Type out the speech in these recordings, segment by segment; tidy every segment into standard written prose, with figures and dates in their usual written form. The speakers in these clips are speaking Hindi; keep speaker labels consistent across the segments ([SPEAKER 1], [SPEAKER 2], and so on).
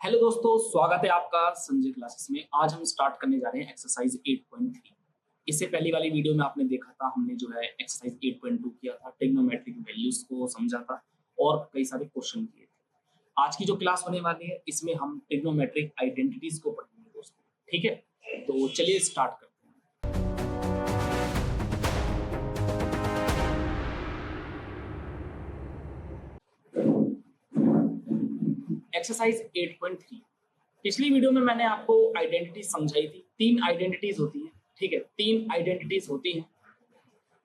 [SPEAKER 1] हेलो दोस्तों, स्वागत है आपका संजय क्लासेस में। आज हम स्टार्ट करने जा रहे हैं एक्सरसाइज 8.3। इससे पहली वाली वीडियो में आपने देखा था, हमने जो है एक्सरसाइज 8.2 किया था, ट्रिग्नोमेट्रिक वैल्यूज को समझा था और कई सारे क्वेश्चन किए थे। आज की जो क्लास होने वाली है इसमें हम ट्रिग्नोमेट्रिक आइडेंटिटीज को पढ़ेंगे दोस्तों, ठीक है। तो चलिए स्टार्ट करते हैं। एक्सरसाइज 8.3, पिछली वीडियो में मैंने आपको आइडेंटिटी समझाई थी। 3 आइडेंटिटीज होती हैं, ठीक है, 3 आइडेंटिटीज होती हैं।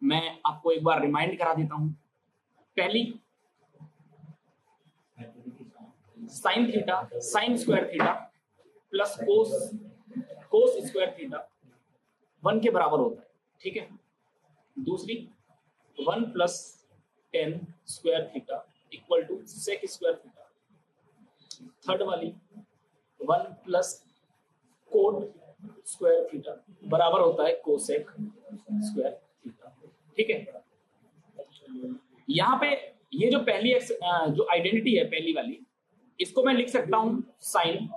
[SPEAKER 1] मैं आपको एक बार रिमाइंड करा देता हूं। पहली sine theta, sine square theta plus cos square theta 1 के बराबर होता है, ठीक है। दूसरी 1 plus tan square theta equal to sec square theta. Third वाली 1 प्लस कोट स्क्वायर थीटा बराबर होता है कोसेक स्क्वायर थीटा, ठीक है। यहाँ पे ये जो पहली जो आइडेंटिटी है पहली वाली, इसको मैं लिख सकता हूं sine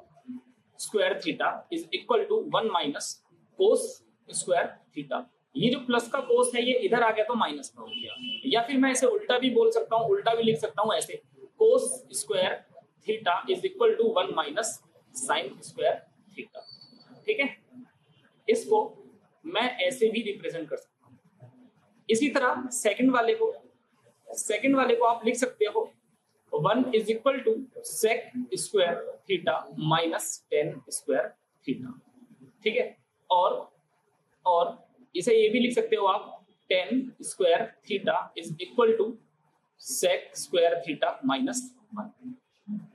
[SPEAKER 1] square theta is equal to 1 minus cos square theta. ये जो प्लस का कोस है ये इधर आ गया तो माइनस का हो गया, या फिर मैं इसे उल्टा भी बोल सकता हूं, उल्टा भी लिख सकता हूं ऐसे, cos square theta is equal to 1 minus sine square theta, ठीक है। इसको मैं ऐसे भी रिप्रेजेंट कर सकता हूं। इसी तरह सेकंड वाले को आप लिख सकते हो 1 is equal to sec square theta minus tan square theta, ठीक है। और इसे ये भी लिख सकते हो आप 10 square theta is equal to sec square theta minus 1,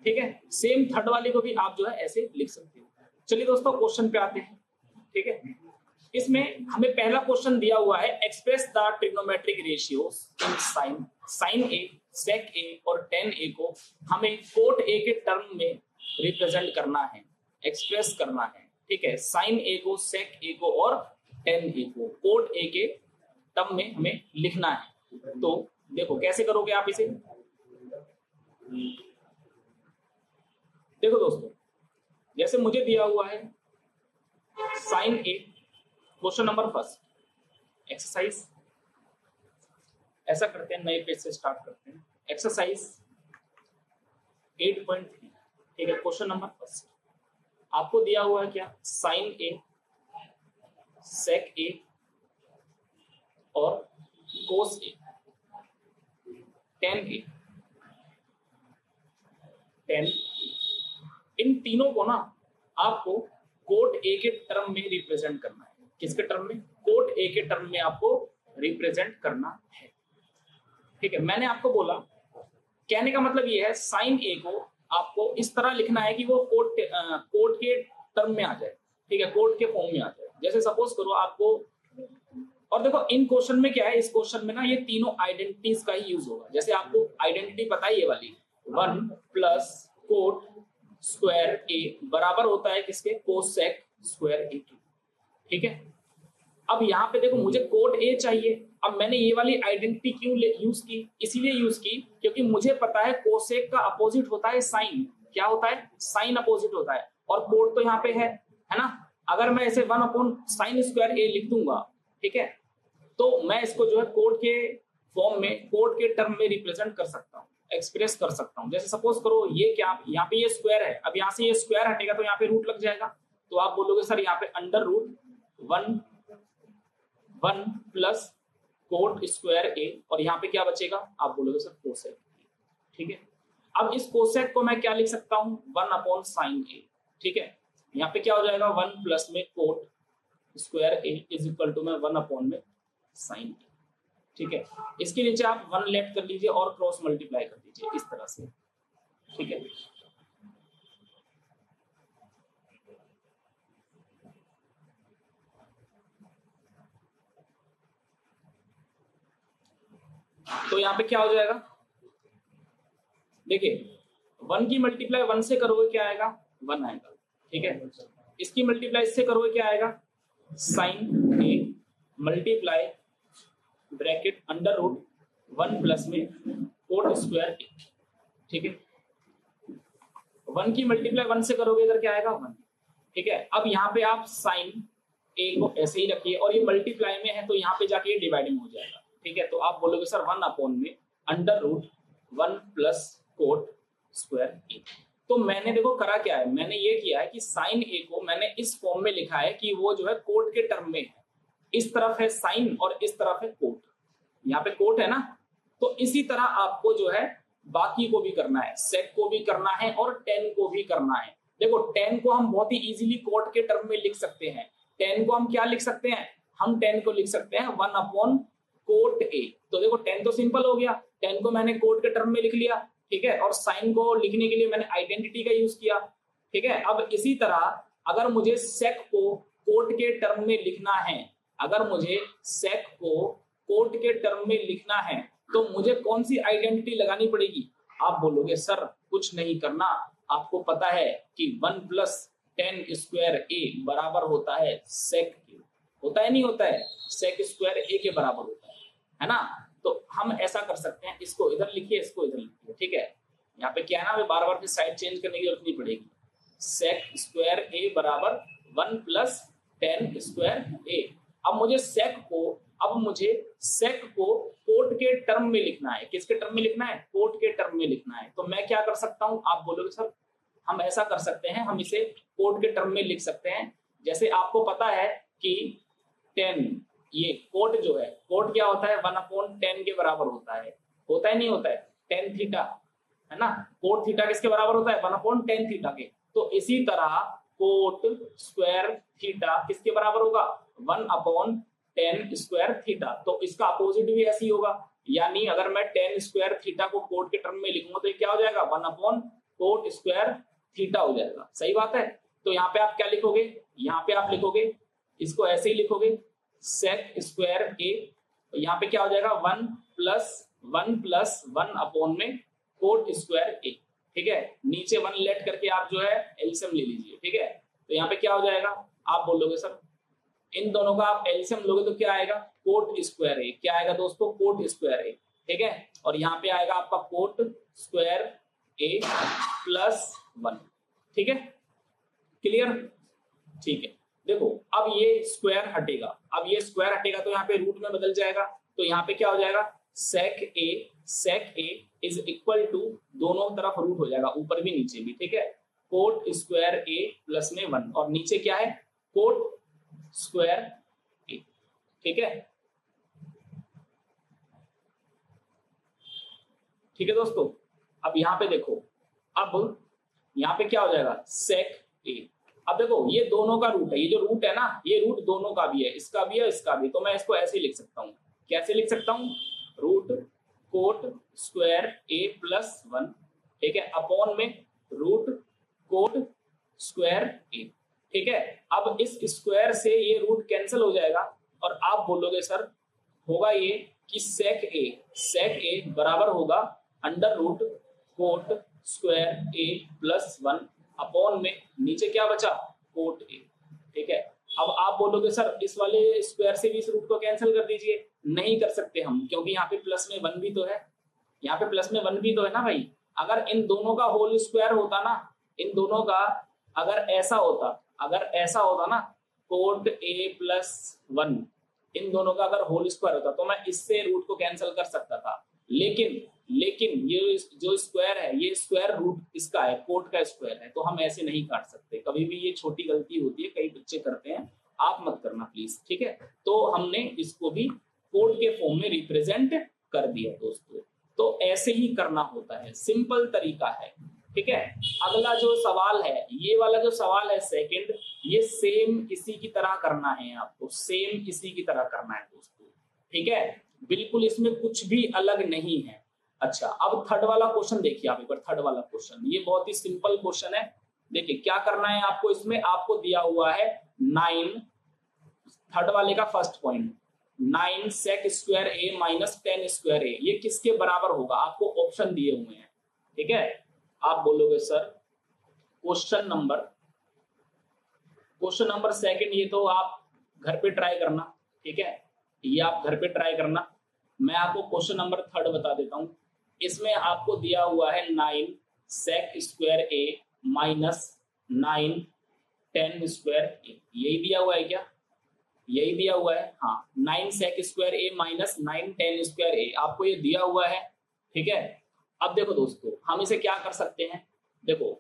[SPEAKER 1] ठीक है। सेम थर्ड वाले को भी आप जो है ऐसे लिख सकते हो। चलिए दोस्तों क्वेश्चन पे आते हैं, ठीक है। इसमें हमें पहला क्वेश्चन दिया हुआ है, express the trigonometric ratios in sine A, sec A और टेन ए को हमें कोट ए के टर्म में रिप्रेजेंट करना है, एक्सप्रेस करना है, ठीक है। साइन ए को, सेक ए को और टेन ए को कोट ए के टर्म में हमें लिखना है। तो देखो कैसे करोगे आप इसे। देखो दोस्तों, जैसे मुझे दिया हुआ है साइन ए, क्वेश्चन नंबर फर्स्ट एक्सरसाइज, ऐसा करते हैं, नए पेज से स्टार्ट करते हैं। एक्सरसाइज 8.3, ठीक है। क्वेश्चन नंबर फर्स्ट आपको दिया हुआ है क्या, साइन ए, सेक ए और कोस ए, टेन ए, इन तीनों को ना आपको कोट ए के टर्म में रिप्रेजेंट करना है। किसके टर्म में? कोट ए के टर्म में आपको रिप्रेजेंट करना है, ठीक है। मैंने आपको बोला, कहने का मतलब ये है साइन ए को आपको इस तरह लिखना है कि वो कोट के टर्म में आ जाए, ठीक है, कोट के फॉर्म में आ जाए। जैसे सपोज करो आपको, और देखो इन क्वेश्चन में क्या है, इस क्वेश्चन में ना ये तीनों आइडेंटिटीज का ही यूज होगा। जैसे आपको आइडेंटिटी पता है ये वाली, 1 प्लस कोट स्क्वायर ए बराबर होता है किसके, कोसेक स्क्वायर ए के, ठीक है। अब यहाँ पे देखो मुझे कोट ए चाहिए। अब मैंने ये वाली आइडेंटिटी क्यों यूज की, इसीलिए यूज की क्योंकि मुझे पता है कोसेक का अपोजिट होता है साइन। क्या होता है? साइन अपोजिट होता है, और कोट तो यहाँ पे है ना। अगर मैं इसे 1 अपॉन साइन स्क्वायर ए लिख दूंगा, ठीक है, तो मैं इसको जो है कोट के फॉर्म में, कोट के टर्म में रिप्रेजेंट कर सकता हूँ, एक्सप्रेस कर सकता हूँ। जैसे सपोज करो ये क्या, यहाँ पे ये स्क्वायर है, अब यहाँ से ये स्क्वायर हटेगा तो यहाँ पे रूट लग जाएगा, तो आप बोलोगे सर यहाँ पे under root 1 plus cot square A, और यहाँ पे क्या बचेगा, आप बोलोगे सर कोसेक, ठीक है। अब इस कोसेक को मैं क्या लिख सकता हूँ, 1 अपॉन साइन ए, ठीक है। यहाँ पे क्या हो जाएगा, 1 प्लस में cot square A is equal to में 1 अपॉन में साइन ए, ठीक है। इसके नीचे आप 1 लेफ्ट कर लीजिए और क्रॉस मल्टीप्लाई कर दीजिए इस तरह से, ठीक है। तो यहाँ पे क्या हो जाएगा, देखिए 1 की मल्टीप्लाई 1 से करोगे क्या आएगा, 1 आएगा, ठीक है। इसकी मल्टीप्लाई इससे करोगे क्या आएगा, sine A multiply bracket under root 1 plus में कोट स्क्वायर ए, ठीक है। 1 की मल्टीप्लाई 1 से करोगे इधर क्या आएगा 1, ठीक है। अब यहाँ पे आप साइन ए को ऐसे ही रखिए और ये मल्टीप्लाई में है तो यहाँ पे जाके ये डिवाइडिंग हो जाएगा, ठीक है। तो आप बोलोगे सर 1 अपॉन में under root 1 plus cot square A. तो मैंने देखो करा क्या है, मैंने ये किया है कि साइन ए को मैंने इस फॉर्म में लिखा है कि वो जो है कोट के टर्म में है, इस तरफ है साइन और इस तरफ है कोट, यहाँ पे कोट है ना। तो इसी तरह आपको जो है बाकी को भी करना है, सेक को भी करना है और टेन को भी करना है। देखो टेन को हम बहुत ही इजीली कोट के टर्म में लिख सकते हैं। टेन को हम क्या लिख सकते हैं, हम टेन को लिख सकते हैं 1 अपॉन कोट ए। तो देखो टेन तो सिंपल हो गया, टेन को मैंने कोट के टर्म में लिख लिया, ठीक है। और साइन को लिखने के लिए मैंने आइडेंटिटी का यूज किया, ठीक है। अब इसी तरह अगर मुझे सेक को कोट के टर्म में लिखना है, अगर मुझे सेक को कोट के टर्म में लिखना है तो मुझे कौन सी आइडेंटिटी लगानी पड़ेगी। आप बोलोगे सर कुछ नहीं करना, आपको पता है कि 1 प्लस टेन स्क्वायर ए बराबर होता है सेक के, होता है नहीं होता है, सेक स्क्वायर ए के बराबर होता है ना। तो हम ऐसा कर सकते हैं, इसको इधर लिखिए, इसको इधर लिखिए, ठीक है। यहाँ पे क्या है ना, बार बार फिर साइड चेंज करने की जरूरत नहीं पड़ेगी। सेक स्क्वायर ए बराबर 1 प्लस टेन स्क्वायर ए। अब मुझे सेक को कोट के टर्म में लिखना है। किसके टर्म में लिखना है, कोट के टर्म में लिखना है। तो मैं क्या कर सकता हूं, आप बोलोगे सर हम ऐसा कर सकते हैं, हम इसे कोट के टर्म में लिख सकते हैं। जैसे आपको पता है कि 10, ये कोट जो है, कोट क्या होता है 1 अपॉन 10 के बराबर होता है नहीं होता है, टेन थीटा, है ना। कोट थीटा किसके बराबर होता है 1 अपॉन 10 थीटा के। तो इसी तरह कोट स्क्वायर थीटा किसके बराबर होगा 1 अपॉन 10 स्क्वायर थीटा। तो इसका अपोजिट भी ऐसे ही होगा, यानी अगर मैं 10 स्क्वायर थीटा को कोट के टर्म में लिखूंगा तो ये क्या हो जाएगा 1 अपॉन कोट स्क्वायर थीटा हो जाएगा। सही बात है। तो यहाँ पे आप क्या लिखोगे, यहाँ पे आप लिखोगे, इसको ऐसे ही लिखोगे सेक स्क्वायर ए। यहाँ पे क्या हो जाएगा 1 प्लस 1 अपॉन में कोट स्क्वायर ए, ठीक है। नीचे 1 लेट करके आप जो है एलसीएम ले लीजिए, ठीक है। तो यहाँ पे क्या हो जाएगा, आप बोलोगे सर इन दोनों का आप एलसीएम लोगे तो क्या आएगा कोट स्क्वायर ए, क्या आएगा दोस्तों कोट स्क्वायर ए, ठीक है। और यहाँ पे आएगा आपका कोट स्क्वायर ए प्लस 1, ठीक है। क्लियर, ठीक है। देखो अब ये स्क्वायर हटेगा, अब ये स्क्वायर हटेगा तो यहाँ पे रूट में बदल जाएगा। तो यहाँ पे क्या हो जाएगा सेक ए इज इक्वल टू, दोनों तरफ रूट हो जाएगा, ऊपर भी नीचे भी, ठीक है। कोट स्क्वायर ए प्लस में 1 और नीचे क्या है कोट स्क्वायर ए, ठीक है। ठीक है दोस्तों, अब यहाँ पे देखो, अब यहाँ पे क्या हो जाएगा सेक ए। अब देखो ये दोनों का रूट है, ये जो रूट है ना, ये रूट दोनों का भी है, इसका भी है इसका भी। तो मैं इसको ऐसे ही लिख सकता हूँ, कैसे लिख सकता हूँ, root coat square A plus 1, ठीक है, अपॉन में रूट कोट स्क्वायर ए, ठीक है। अब इस स्क्वायर से ये रूट कैंसिल हो जाएगा और आप बोलोगे सर होगा ये कि सेक ए बराबर होगा under root coat square A plus 1 upon में नीचे क्या बचा कोट ए, ठीक है। अब आप बोलोगे सर इस वाले स्क्वायर से भी इस रूट को कैंसिल कर दीजिए, नहीं कर सकते हम, क्योंकि यहाँ पे प्लस में 1 भी तो है, यहाँ पे प्लस में 1 भी तो है ना भाई। अगर इन दोनों का होल स्क्वायर होता ना, इन दोनों का अगर ऐसा होता ना कोट ए प्लस 1, इन दोनों का अगर होल स्क्वायर होता तो मैं इससे रूट को कैंसिल कर सकता था। लेकिन ये जो स्क्वायर है, ये स्क्वायर रूट इसका है, कोट का स्क्वायर है, तो हम ऐसे नहीं काट सकते। कभी भी ये छोटी गलती होती है, कई बच्चे करते हैं, आप मत करना प्लीज, ठीक है। तो हमने इसको भी कोट के फॉर्म में रिप्रेजेंट कर दिया दोस्तों। तो ऐसे ही करना होता है, सिंपल तरीका है, ठीक है। अगला जो सवाल है, ये वाला जो सवाल है सेकंड, ये सेम इसी की तरह करना है आपको, सेम इसी की तरह करना है दोस्तों, ठीक है। बिल्कुल इसमें कुछ भी अलग नहीं है। अच्छा, अब थर्ड वाला क्वेश्चन देखिए आप एक बार, थर्ड वाला क्वेश्चन, ये बहुत ही सिंपल क्वेश्चन है। देखिए क्या करना है आपको, इसमें आपको दिया हुआ है 9, थर्ड वाले का फर्स्ट पॉइंट, 9 सेक स्क्वायर ए माइनस 10 स्क्वायर ए, ये किसके बराबर होगा, आपको ऑप्शन दिए हुए हैं, ठीक है। आप बोलोगे सर क्वेश्चन नंबर सेकंड, ये तो आप घर पे ट्राई करना, ठीक है, ये आप घर पे ट्राई करना। मैं आपको क्वेश्चन नंबर थर्ड बता देता हूं। इसमें आपको दिया हुआ है 9 सेक स्क्वायर ए माइनस 9 10 स्क्वायर ए, यही दिया हुआ है क्या? यही दिया हुआ है, हाँ 9 sec स्क्वायर ए माइनस 9 10 स्क्वायर ए, आपको ये दिया हुआ है। ठीक है, अब देखो दोस्तों हम इसे क्या कर सकते हैं, देखो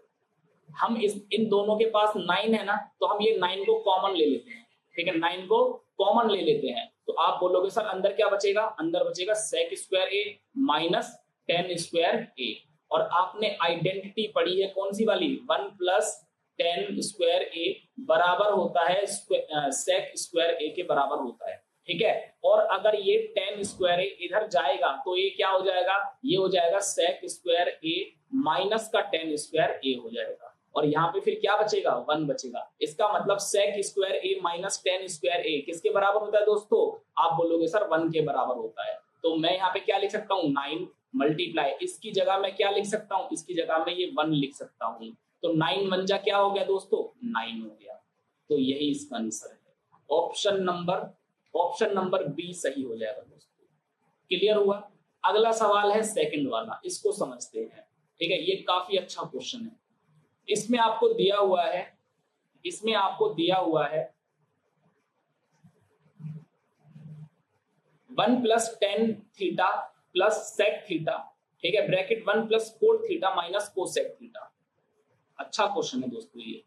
[SPEAKER 1] हम इन दोनों के पास 9 है ना, तो हम ये 9 को कॉमन ले लेते हैं। ठीक है, 9 को कॉमन ले लेते हैं, तो आप बोलोगे सर अंदर क्या बचेगा, अंदर बचेगा sec square A minus 10 square A, और आपने आइडेंटिटी पढ़ी है कौन सी वाली, 1 प्लस 10 स्क्वायर ए बराबर होता है sec स्क्वायर ए के बराबर होता है। ठीक है, और अगर ये 10 स्क्वायर ए इधर जाएगा तो ये क्या हो जाएगा, ये हो जाएगा sec स्क्वायर ए माइनस का 10 स्क्वायर ए हो जाएगा, और यहाँ पे फिर क्या बचेगा, 1 बचेगा। इसका मतलब sec स्क्वायर ए माइनस 10 स्क्वायर ए किसके बराबर होता है दोस्तों, आप बोलोगे सर 1 के बराबर होता है। तो मैं यहाँ पे क्या लिख सकता हूँ, 9 मल्टीप्लाई, इसकी जगह मैं क्या लिख सकता हूँ, इसकी जगह में ये 1 लिख सकता हूँ, तो 9 1 जा क्या हो गया दोस्तों, 9 हो गया। तो यही इसका आंसर है, ऑप्शन नंबर बी सही हो जाएगा दोस्तों। क्लियर हुआ? अगला सवाल है सेकंड वाला, इसको समझते हैं। ठीक है, ये काफी अच्छा क्वेश्चन है। इसमें आपको दिया हुआ है 1 plus 10 theta plus sec theta. ठीक है, bracket 1 plus cot theta minus cosec theta. अच्छा क्वेश्चन है दोस्तों ये।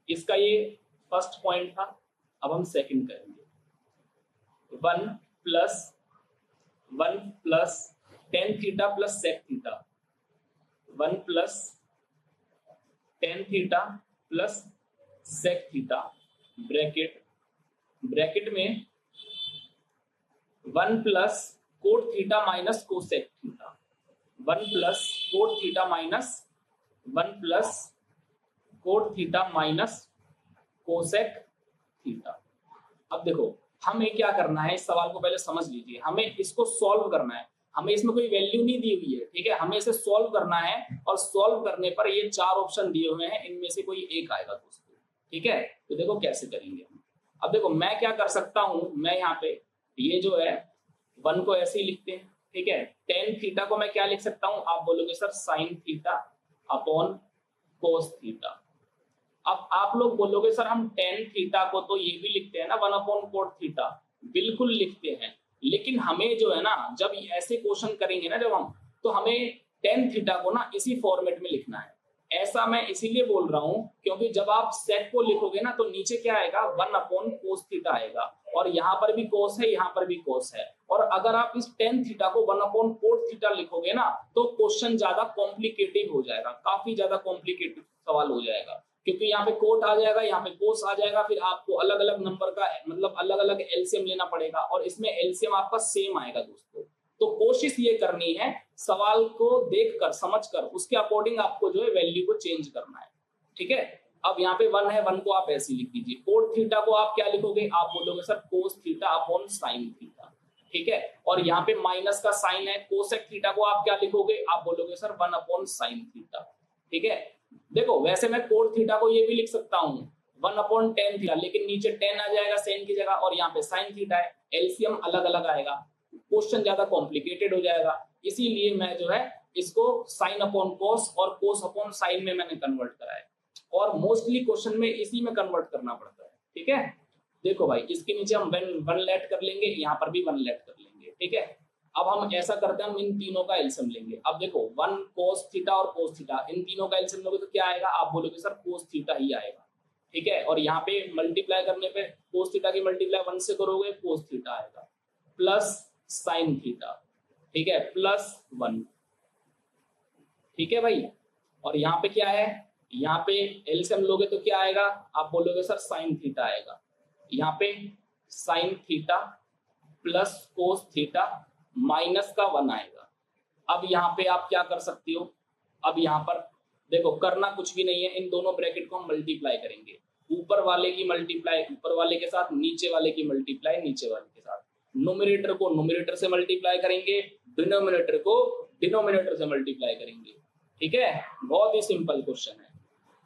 [SPEAKER 1] इसका ये फर्स्ट पॉइंट था, अब हम सेकंड करेंगे। 1 plus 10 theta plus sec theta, 1 plus 10 theta plus sec theta, bracket में 1 plus cot theta minus cosec theta, 1 plus cot theta minus 1 plus cot theta minus cosec theta. अब देखो हमें क्या करना है, इस सवाल को पहले समझ लीजिए, हमें इसको सॉल्व करना है। हमें इसमें कोई वैल्यू नहीं दी हुई है, ठीक है, हमें इसे सॉल्व करना है, और सॉल्व करने पर ये 4 ऑप्शन दिए हुए हैं, इनमें से कोई एक आएगा दोस्तों। ठीक है, तो देखो कैसे करेंगे हम। अब देखो मैं क्या कर सकता हूं, मैं यहाँ पे ये जो है 1 को ऐसे ही लिखते हैं। ठीक है, 10 थीटा को मैं क्या लिख सकता हूं, आप बोलोगे sir sine theta upon cos theta. अब आप लोग बोलोगे सर हम 10 थीटा को तो ये भी लिखते हैं ना 1 अपॉन कोट थीटा, बिल्कुल लिखते हैं, लेकिन हमें जो है ना जब ऐसे क्वेश्चन करेंगे ना जब हम, तो हमें 10 थीटा को ना इसी फॉर्मेट में लिखना है। ऐसा मैं इसीलिए बोल रहा हूं क्योंकि जब आप सेक को लिखोगे ना तो नीचे क्या आएगा, 1 अपॉन कोस थीटा आएगा, और यहाँ पर भी कोस है, यहाँ पर भी कोस है, और अगर आप इस 10 थीटा को 1 अपॉन कोट थीटा लिखोगे ना तो क्वेश्चन ज्यादा कॉम्प्लिकेटेड हो जाएगा, काफी ज्यादा कॉम्प्लिकेटेड सवाल हो जाएगा, क्योंकि यहाँ पे कोट आ जाएगा, यहाँ पे कोस आ जाएगा, फिर आपको अलग अलग नंबर का मतलब अलग अलग एलसीएम लेना पड़ेगा, और इसमें एलसीएम आपका सेम आएगा दोस्तों। तो कोशिश ये करनी है सवाल को देखकर समझकर उसके अकॉर्डिंग आपको जो है वैल्यू को चेंज करना है। ठीक है, अब यहाँ पे 1 है, 1 को आप ऐसे लिख दीजिए। कोट थीटा को आप क्या लिखोगे, आप बोलोगे sir cos theta upon sine theta. ठीक है, और यहाँ पे माइनस का साइन है, कोसेक थीटा को आप क्या लिखोगे, आप बोलोगे सर 1 अपॉन साइन थीटा। ठीक है, देखो वैसे मैं कोट थीटा को ये भी लिख सकता हूँ 1 अपॉन 10 थीटा, लेकिन नीचे 10 आ जाएगा साइन की जगह, और यहाँ पे साइन थीटा है, एलसीएम अलग अलग आएगा, क्वेश्चन ज्यादा कॉम्प्लिकेटेड हो जाएगा। इसीलिए मैं जो है इसको साइन अपॉन कोस और कोस अपॉन साइन में मैंने कन्वर्ट करा है, और मोस्टली क्वेश्चन में इसी में कन्वर्ट करना पड़ता है। ठीक है, देखो भाई इसके नीचे हम 1 लेट कर लेंगे, यहाँ पर भी 1 लेट कर लेंगे। ठीक है, अब हम ऐसा करते हैं, हम इन तीनों का एलसीएम लेंगे। अब देखो 1 कोस थीटा और कोस थीटा, इन तीनों का एलसीएम लोगे तो क्या आएगा, आप बोलोगे सर कोस थीटा ही आएगा। ठीक है, और यहाँ पे मल्टीप्लाई करने पे कोस थीटा की मल्टीप्लाई 1 से करोगे कोस थीटा आएगा, प्लस साइन थीटा, ठीक है, प्लस 1। ठीक है भाई, और यहाँ पे क्या है, यहाँ पे एलसीएम लोगे तो क्या आएगा, आप बोलोगे सर साइन थीटा आएगा, यहाँ पे sine theta plus cos theta minus का 1 आएगा। अब यहाँ पे आप क्या कर सकते हो, अब यहाँ पर देखो करना कुछ भी नहीं है, इन दोनों ब्रैकेट को हम मल्टीप्लाई करेंगे, ऊपर वाले की मल्टीप्लाई ऊपर वाले के साथ, नीचे वाले की मल्टीप्लाई नीचे वाले के साथ, नोमिनेटर को नोमिनेटर से मल्टीप्लाई करेंगे, डिनोमिनेटर को डिनोमिनेटर से मल्टीप्लाई करेंगे। ठीक है, बहुत ही सिंपल क्वेश्चन है।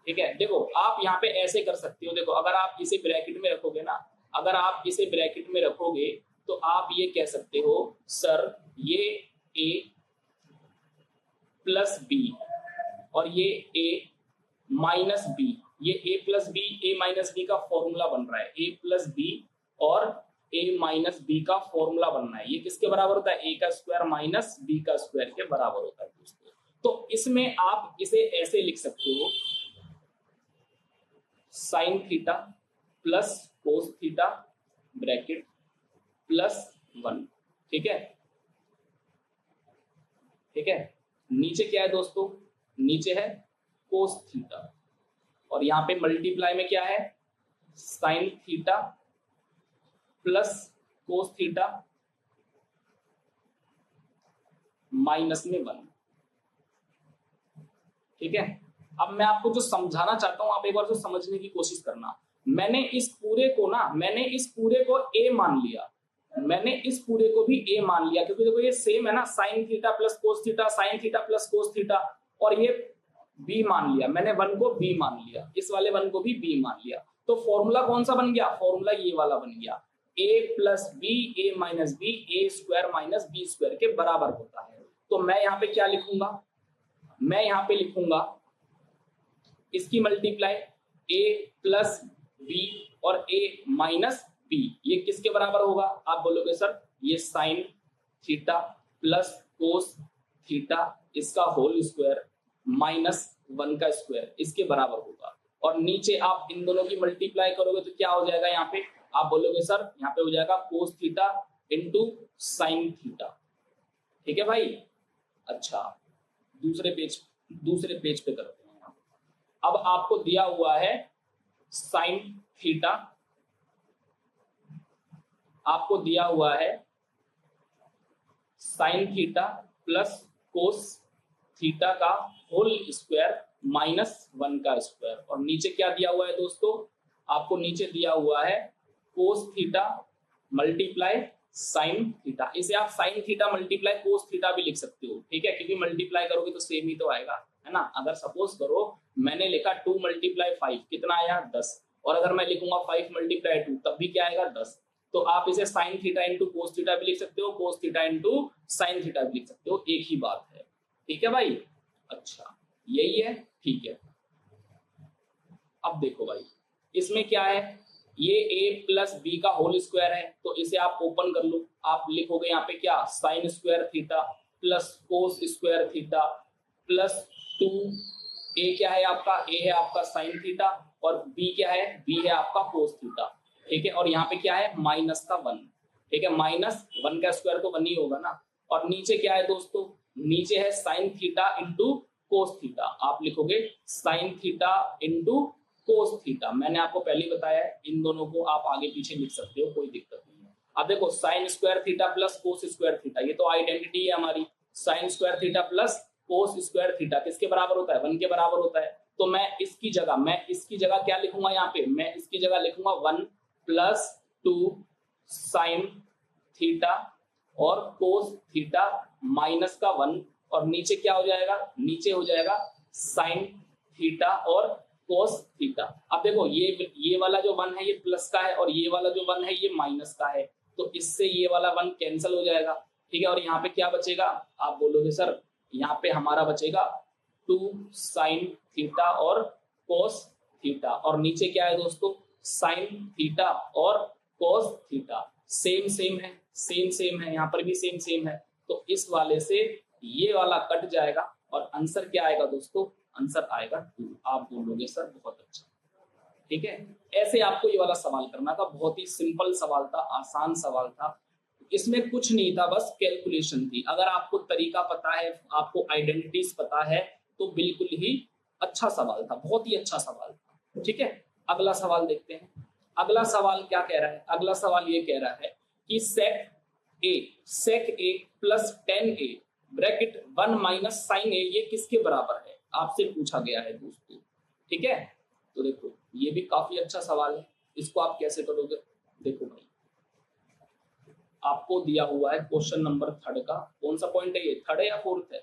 [SPEAKER 1] ठीक है, देखो आप यहाँ पे ऐसे कर सकते हो, देखो अगर आप इसे ब्रैकेट में रखोगे ना, अगर आप इसे ब्रैकेट में रखोगे तो आप ये कह सकते हो सर ये ए प्लस बी और ये ए माइनस बी, ये ए प्लस बी ए माइनस बी का फॉर्मूला बन रहा है, ए प्लस बी और ए माइनस बी का फॉर्मूला बनना है। ये किसके बराबर होता है? ए का स्क्वायर माइनस बी का स्क्वायर के बराबर होता है दोस्तों। तो इसमें आप इसे ऐसे लिख सकते हो, sine theta plus cos theta bracket plus 1। ठीक है, ठीक है। नीचे क्या है दोस्तों? नीचे है कोस थीटा और यहां पे मल्टीप्लाई में क्या है? Sine theta plus cos theta minus में 1। ठीक है, अब मैं आपको जो समझाना चाहता हूं आप एक बार जो समझने की कोशिश करना। मैंने इस पूरे को ए मान लिया, मैंने इस पूरे को भी ए मान लिया क्योंकि देखो ये सेम है ना, sine theta plus cos theta, sine theta plus cos theta, और ये बी मान लिया मैंने, 1 को बी मान लिया, इस वाले 1 को भी बी मान लिया। तो फॉर्मूला कौन सा बन गया? फॉर्मूला ये वाला बन गया, ए प्लस बी ए माइनस बी ए स्क्वायर माइनस बी स्क्वायर के बराबर होता है। तो मैं यहाँ पे क्या लिखूंगा? मैं यहाँ पे लिखूंगा इसकी मल्टीप्लाई ए प्लस बी और ए माइनस बी, ये किसके बराबर होगा? आप बोलोगे सर ये sine theta plus cos theta इसका होल स्क्वायर माइनस 1 का स्क्वायर इसके बराबर होगा। और नीचे आप इन दोनों की मल्टीप्लाई करोगे तो क्या हो जाएगा? यहाँ पे आप बोलोगे सर यहाँ पे हो जाएगा cos theta into sine theta. ठीक है भाई, अच्छा दूसरे पेज पे करते हैं। अब आपको दिया हुआ है साइन थीटा, आपको दिया हुआ है sine theta plus cos theta का होल स्क्वायर माइनस 1 का स्क्वायर, और नीचे क्या दिया हुआ है दोस्तों? आपको नीचे दिया हुआ है cos theta multiply sine theta. इसे आप sine theta multiply cos theta भी लिख सकते हो, ठीक है, क्योंकि मल्टीप्लाई करोगे तो सेम ही तो आएगा, है ना। अगर सपोज करो मैंने लिखा 2 मल्टीप्लाई 5 कितना आया? 10, और अगर मैं लिखूंगा 5 मल्टीप्लाई 2 तब भी क्या आएगा? 10। तो आप इसे sine theta into cos theta भी लिख सकते हो, cos theta into sine theta भी लिख सकते हो, एक ही बात है। ठीक है भाई, अच्छा यही है, ठीक है। अब देखो भाई इसमें क्या है, ये a प्लस बी का होल स्क्वायर है, तो इसे आप ओपन कर लो। आप लिखोगे यहाँ पे क्या? Sign square theta plus cos square theta plus 2, a क्या है आपका? a है आपका साइन थीटा, और b क्या है? b है आपका कोस थीटा। ठीक है, और यहाँ पे क्या है? माइनस का 1। ठीक है, माइनस 1 का स्क्वायर तो 1 ही होगा ना। और नीचे क्या है दोस्तों? नीचे है sine theta into cos theta. आप लिखोगे sine theta into cos theta. मैंने आपको पहले ही बताया है इन दोनों को आप आगे पीछे लिख सकते हो, कोई दिक्कत नहीं है। अब देखो sign square theta plus cos square theta, ये तो आइडेंटिटी है हमारी। Sign square theta plus cos square theta किसके बराबर होता है? 1 के बराबर होता है। तो मैं इसकी जगह क्या लिखूंगा? यहाँ पे मैं इसकी जगह लिखूंगा 1 प्लस 2 साइन थीटा और कोस थीटा माइनस का 1, और नीचे क्या हो जाएगा? नीचे हो जाएगा साइन थीटा और कोस थीटा। अब देखो ये वाला जो 1 है ये प्लस का है, और ये वाला जो 1 है ये माइनस का है, तो इससे ये वाला 1 कैंसिल हो जाएगा। ठीक है, और यहाँ पे क्या बचेगा? आप बोलोगे सर यहाँ पे हमारा बचेगा 2 साइन थीटा और कोस थीटा, और नीचे क्या है दोस्तों? साइन थीटा और कोस थीटा। सेम है, यहाँ पर भी सेम है। तो इस वाले से ये वाला कट जाएगा और आंसर क्या आएगा दोस्तों? आंसर आएगा 2। आप बोलोगे सर बहुत अच्छा। ठीक है, ऐसे आपको ये वाला सवाल करना था, बहुत ही सिंपल सवाल था, आसान सवाल था, इसमें कुछ नहीं था, बस कैलकुलेशन थी। अगर आपको तरीका पता है, आपको आइडेंटिटीज पता है, तो बिल्कुल ही अच्छा सवाल था, बहुत ही अच्छा सवाल था। ठीक है, अगला सवाल देखते हैं। अगला सवाल क्या कह रहा है? अगला सवाल ये कह रहा है कि sec a plus 10a bracket 1 minus sine a ये किसके बराबर है? आपसे पूछा गया है दोस्तों। ठीक है, तो देखो ये भी काफी अच्छा सवाल है, इसको आप कैसे करोगे? देखो भाई आपको दिया हुआ है क्वेश्चन नंबर 3 का, कौन सा पॉइंट है ये? 3 या 4 है?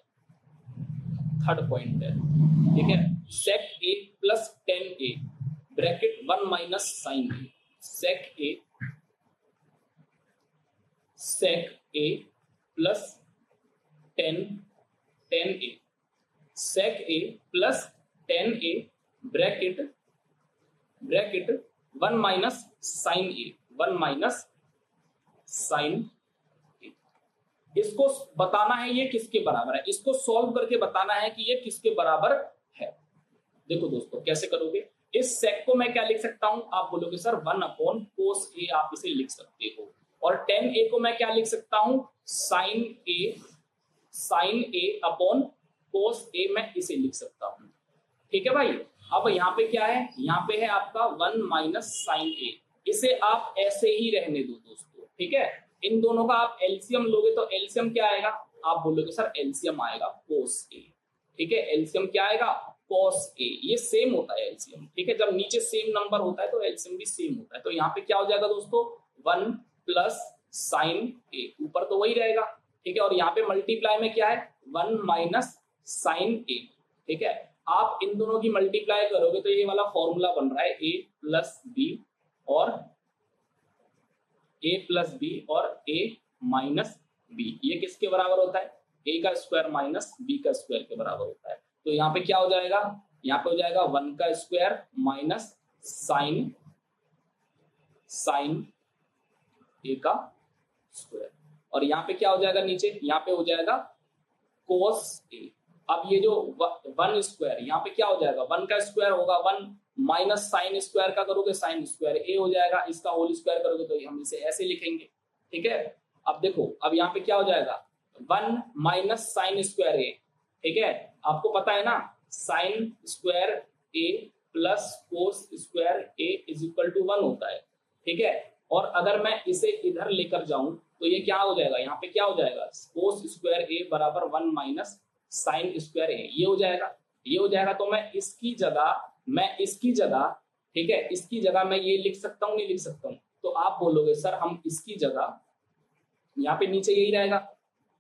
[SPEAKER 1] 3rd पॉइंट है। ठीक है, sec a plus 10a bracket 1 minus sine a, sec a plus 10a sec a plus tan a bracket 1 minus sine a, 1 minus sine a। इसको बताना है ये किसके बराबर है, इसको सॉल्व करके बताना है कि ये किसके बराबर है। देखो दोस्तों कैसे करोगे, इस सेक को मैं क्या लिख सकता हूं, आप बोलोगे सर 1 अपॉन कोस ए आप इसे लिख सकते हो, और tan a को मैं क्या लिख सकता हूं, साइन ए अपॉन कोस ए मैं इसे लिख सकता हूं। ठीक है भाई, अब यहाँ पे क्या है, यहाँ पे है आपका 1 माइनस साइन ए, इसे आप ऐसे ही रहने दो दोस्तों। ठीक है, इन दोनों का आप एलसीएम लोगे तो एलसीएम क्या आएगा, आप बोलोगे सर एलसीएम आएगा कोस ए। ठीक है, एलसीएम क्या आएगा, कोस ए, ये सेम होता है एलसीएम। ठीक है, जब नीचे सेम नंबर होता है तो एलसीएम भी सेम होता है। तो यहाँ पे क्या हो जाएगा दोस्तों, 1 प्लस साइन ए, ऊपर तो वही रहेगा। ठीक है, और यहाँ पे मल्टीप्लाई में क्या है, 1 माइनस साइन ए। ठीक है, आप इन दोनों की मल्टीप्लाई करोगे तो ये वाला फॉर्मूला बन रहा है a प्लस बी और a माइनस बी, ये किसके बराबर होता है, a का स्क्वायर माइनस b का स्क्वायर के बराबर होता है। तो यहाँ पे क्या हो जाएगा, यहाँ पे हो जाएगा 1 का स्क्वायर माइनस साइन a का स्क्वायर, और यहाँ पे क्या हो जाएगा नीचे, यहाँ पे हो जाएगा कोस a। अब ये जो 1 स्क्वायर, यहाँ पे क्या हो जाएगा, 1 का स्क्वायर होगा 1 माइनस साइन स्क्वायर का करोगे साइन स्क्वायर ए हो जाएगा, इसका होल स्क्वायर करोगे तो हम इसे ऐसे लिखेंगे। ठीक है, अब देखो अब यहाँ पे क्या हो जाएगा, 1 माइनस साइन स्क्वायर ए। ठीक है, आपको पता है ना sine square A plus cos square A is equal to 1 होता है। ठीक है, और अगर मैं इसे इधर लेकर जाऊं तो ये क्या हो जाएगा, यहाँ पे क्या हो जाएगा, कोस स्क्वायर ए बराबर 1 माइनस साइन स्क्वायर ए, ये हो जाएगा। तो मैं इसकी जगह ठीक है, इसकी जगह मैं ये लिख सकता हूँ, नहीं लिख सकता हूँ, तो आप बोलोगे सर हम इसकी जगह, यहाँ पे नीचे यही रहेगा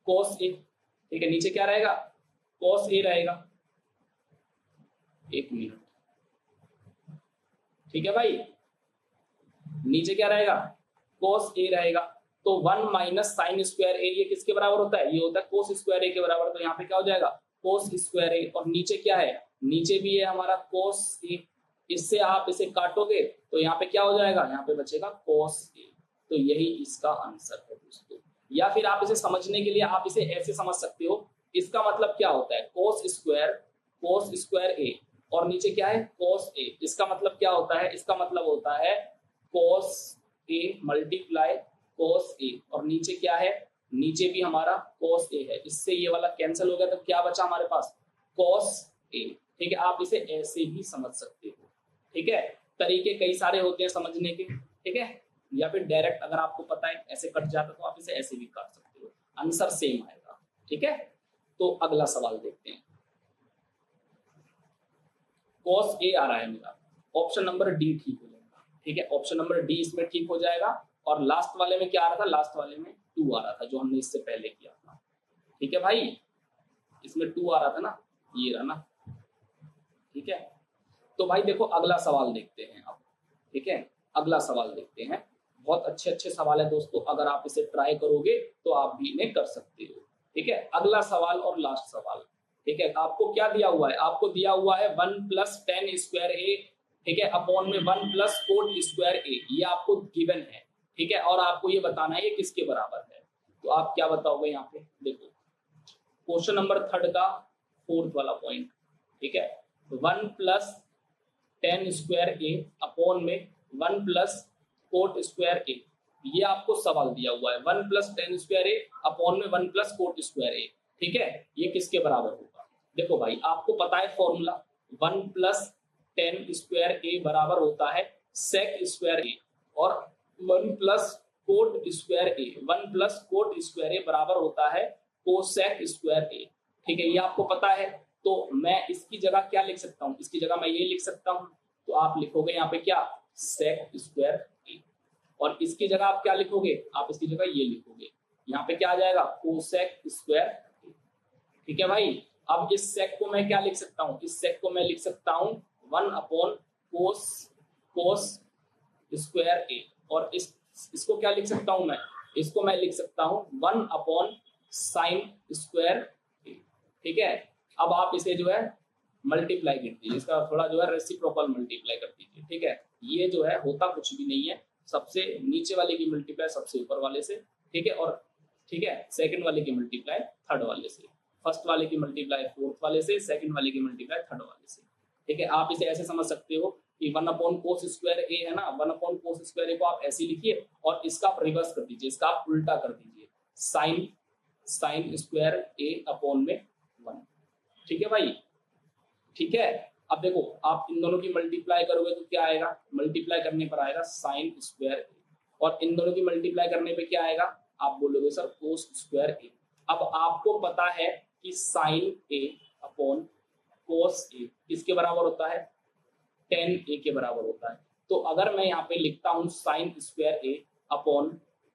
[SPEAKER 1] कोस ए। ठीक है, नीचे क्या रहेगा, कोस ए रहेगा। एक मिनट, ठीक है भाई, नीचे क्या रहेगा, कोस ए रहेगा। तो 1 माइनस साइन स्क्वायर ए, ये किसके बराबर होता है, ये होता है कोस स्क्वायर ए के बराबर। तो यहाँ पे क्या हो जाएगा, कोस स्क्वायर ए, और नीचे क्या है, नीचे भी है हमारा कोस ए, इससे आप इसे काटोगे तो यहाँ पे क्या हो जाएगा, यहाँ पे बचेगा कोस ए। तो यही इसका आंसर है दोस्तों। या फिर आप इसे समझने के लिए आप इसे ऐसे समझ सकते हो, इसका मतलब क्या होता है, कोस स्क्वायर ए, और नीचे क्या है, कोस ए। इसका मतलब क्या होता है, इसका मतलब होता है कोस ए मल्टीप्लाई कोस ए, और नीचे क्या है, नीचे भी हमारा कोस ए है, इससे ये वाला कैंसिल हो गया तो क्या बचा हमारे पास, कोस ए। ठीक है, आप इसे ऐसे भी समझ सकते हो। ठीक है, तरीके कई सारे होते हैं समझने के। ठीक है, या फिर डायरेक्ट अगर आपको पता है ऐसे कट जाता तो आप इसे ऐसे भी काट सकते हो, आंसर सेम आएगा। ठीक है, तो अगला सवाल देखते हैं। कोस ए आ रहा है मेरा, ऑप्शन नंबर डी ठीक हो जाएगा। ठीक है, ऑप्शन नंबर डी इसमें ठीक हो जाएगा। और लास्ट वाले में क्या आ रहा था, लास्ट वाले में 2 आ रहा था जो हमने इससे पहले किया था। ठीक है भाई, इसमें 2 आ रहा था ना, ये रहा ना। ठीक है, तो भाई देखो अगला सवाल देखते हैं अब। ठीक है, अगला सवाल देखते हैं। बहुत अच्छे सवाल है दोस्तों, अगर आप इसे ट्राई करोगे तो आप भी इन्हें कर सकते हो। ठीक है, अगला सवाल और लास्ट सवाल। ठीक है, आपको क्या दिया हुआ है, आपको दिया हुआ है 1 प्लस टेन स्क्वायर ए, ठीक है, अपॉन में 1 प्लस कोट स्क्वायर ए, ये आपको गिवन है। ठीक है, और आपको ये बताना है ये किसके बराबर है। तो आप क्या बताओगे, यहाँ पे देखो क्वेश्चन नंबर 3 का 4th वाला पॉइंट। ठीक है, 1 प्लस टेन स्क्वायर ए अपॉन में 1 प्लस कोट स्क्वायर ए, ये आपको सवाल दिया हुआ है। 1 प्लस टेन स्क्वायर ए अपॉन में 1 प्लस कोट स्क्वायर ए। ठीक है, ये किसके बराबर होगा। देखो भाई आपको पता है फॉर्मूला, 1 प्लस टेन स्क्वायर ए बराबर होता है सेक स्क्वायर ए, और 1 प्लस कोट स्क्वायर ए, 1 प्लस कोट स्क्वायर ए बराबर होता है कोसेक स्क्वायर ए। ठीक है, ये आपको पता है। तो मैं इसकी जगह क्या लिख सकता हूँ, इसकी जगह मैं ये लिख सकता हूँ, तो आप लिखोगे यहाँ पे क्या, सेक स्क्वायर ए, और इसकी जगह आप क्या लिखोगे, आप इसकी जगह ये लिखोगे, यहाँ पे क्या आ जाएगा, कोसेक स्क्वायर ए। ठीक है भाई, अब इस सेक को मैं क्या लिख सकता हूँ, इस सेक को मैं लिख सकता हूँ 1 अपॉन कोस स्क्वायर ए, और इसको क्या लिख सकता हूँ मैं, इसको मैं लिख सकता हूँ 1 अपॉन साइन स्क्वायर ए। ठीक है,
[SPEAKER 2] अब आप इसे जो है मल्टीप्लाई कर दीजिए, इसका थोड़ा जो है रेसिप्रोकल मल्टीप्लाई कर दीजिए, ठीक है। ये जो है होता कुछ भी नहीं है, सबसे नीचे वाले की मल्टीप्लाई सबसे ऊपर वाले से, ठीक है, और ठीक है सेकंड वाले की मल्टीप्लाई थर्ड वाले से, फर्स्ट वाले की मल्टीप्लाई फोर्थ वाले से, सेकंड वाले की मल्टीप्लाई थर्ड वाले से, ठीक है। आप इसे ऐसे समझ सकते हो कि 1 cos स्क्वायर ए है ना, 1 cos स्क्वायर ए को आप ऐसे लिखिए और इसका आप रिवर्स कर दीजिए, इसका आप उल्टा कर दीजिए, साइन स्क्वायर ए अपॉन में 1, ठीक है भाई, ठीक है। अब देखो आप इन दोनों की मल्टीप्लाई करोगे तो क्या आएगा, मल्टीप्लाई करने पर आएगा साइन स्क्वायर ए, और इन दोनों की मल्टीप्लाई करने पे क्या आएगा, आप बोलोगे सर कोस स्क्वायर ए। अब आपको पता है कि साइन ए अपॉन कोस ए किसके बराबर होता है, tan ए के बराबर होता है। तो अगर मैं यहाँ पे लिखता हूँ sign square A upon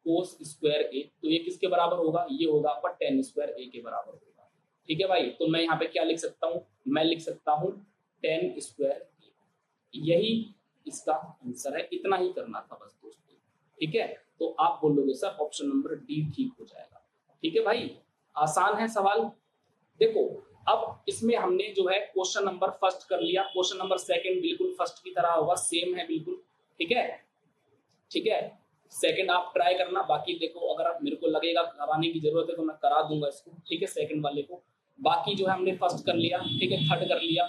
[SPEAKER 2] cos square A, तो ये किसके बराबर होगा, ये होगा आपका tan स्क्वायर ए के बराबर होगा, ठीक है भाई। तो मैं यहाँ पे क्या लिख सकता हूँ, मैं लिख सकता हूँ tan स्क्वायर ए, यही इसका आंसर है, इतना ही करना था बस दोस्तों, ठीक है। तो आप बोलोगे सर ऑप्शन नंबर डी ठीक हो जाएगा, ठीक है भाई, आसान है सवाल। देखो अब इसमें हमने जो है क्वेश्चन नंबर फर्स्ट कर लिया, क्वेश्चन नंबर सेकंड बिल्कुल फर्स्ट की तरह होगा, सेम है बिल्कुल, ठीक है, ठीक है। सेकंड आप ट्राई करना, बाकी देखो अगर आप मेरे को लगेगा कराने की जरूरत है तो मैं करा दूंगा इसको, ठीक है, सेकंड वाले को। बाकी जो है हमने फर्स्ट कर लिया, ठीक है, थर्ड कर लिया,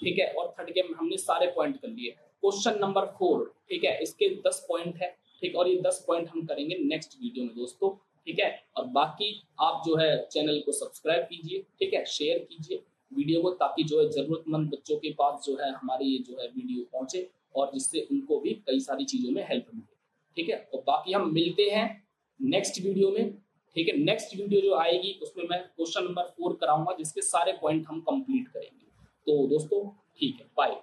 [SPEAKER 2] ठीक है, और थर्ड के हमने सारे पॉइंट कर लिए। क्वेश्चन नंबर 4, ठीक है, इसके 10 पॉइंट है, ठीक, और ये 10 पॉइंट हम करेंगे नेक्स्ट वीडियो में दोस्तों, ठीक है। और बाकी आप जो है चैनल को सब्सक्राइब कीजिए, ठीक है, शेयर कीजिए वीडियो को, ताकि जो है जरूरतमंद बच्चों के पास जो है हमारी ये जो है वीडियो पहुंचे और जिससे उनको भी कई सारी चीजों में हेल्प मिले, ठीक है। और बाकी हम मिलते हैं नेक्स्ट वीडियो में, ठीक है। नेक्स्ट वीडियो जो आएगी उसमें मैं क्वेश्चन नंबर 4 कराऊंगा, जिसके सारे पॉइंट हम कंप्लीट करेंगे। तो दोस्तों ठीक है, बाय।